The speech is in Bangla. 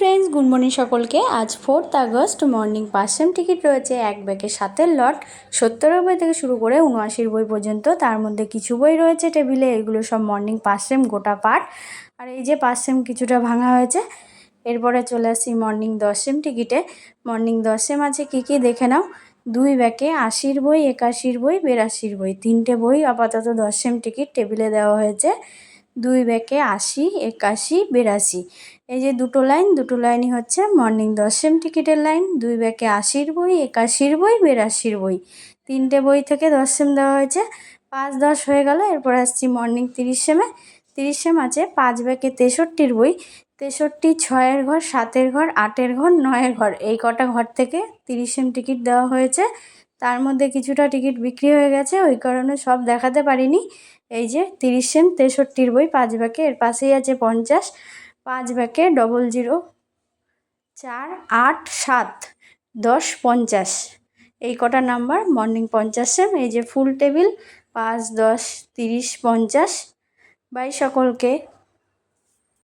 ফ্রেন্ডস, গুড মর্নিং সকলকে। আজ 4th August. Morning pass same ticket রয়েছে এক ব্যাগে 7 লট, 70 বই থেকে শুরু করে 79 বই পর্যন্ত। তার মধ্যে কিছু বই রয়েছে টেবিলে, এগুলো সব মর্নিং পাস সেম গোটা পাঠ। আর এই যে পাস সেম কিছুটা ভাঙা হয়েছে। এরপরে চলে আসি মর্নিং 10 সেম টিকিটে। মর্নিং 10 সেম আছে কী কী দেখে নাও। 2 ব্যাগে 80 বই, 81 বই, 82 বই, 3টে বই আপাতত 10 সেম টিকিট টেবিলে দেওয়া হয়েছে। 2 ব্যাগে 80, 81, 82, এই যে দুটো লাইনই হচ্ছে মর্নিং 10 সেম টিকিটের লাইন। 2 ব্যাগে 80 বই, 81 বই, 82 বই, 3টে বই থেকে 10 সেম দেওয়া হয়েছে। 5, 10 হয়ে গেল। এরপর আসছি মর্নিং 30 সেমে। 30 সেম আছে 5 ব্যাগে 63 বই, 63, 6-এর ঘর, 7-এর ঘর, 8-এর ঘর, 9-এর ঘর, এই কটা ঘর থেকে 30 সেম টিকিট দেওয়া হয়েছে। তার মধ্যে কিছুটা টিকিট বিক্রি হয়ে গেছে, ওই কারণে সব দেখাতে পারিনি। এই যে 30 সেম 63 বই 5 ব্যাগে। এর পাশেই আছে 50, 5 ব্যাগে 00, 4, 8, 7, 10, 50, এই কটা নাম্বার মর্নিং 50 সেম। এই যে ফুল টেবিল 5, 10, 30, 50 বাই সকলকে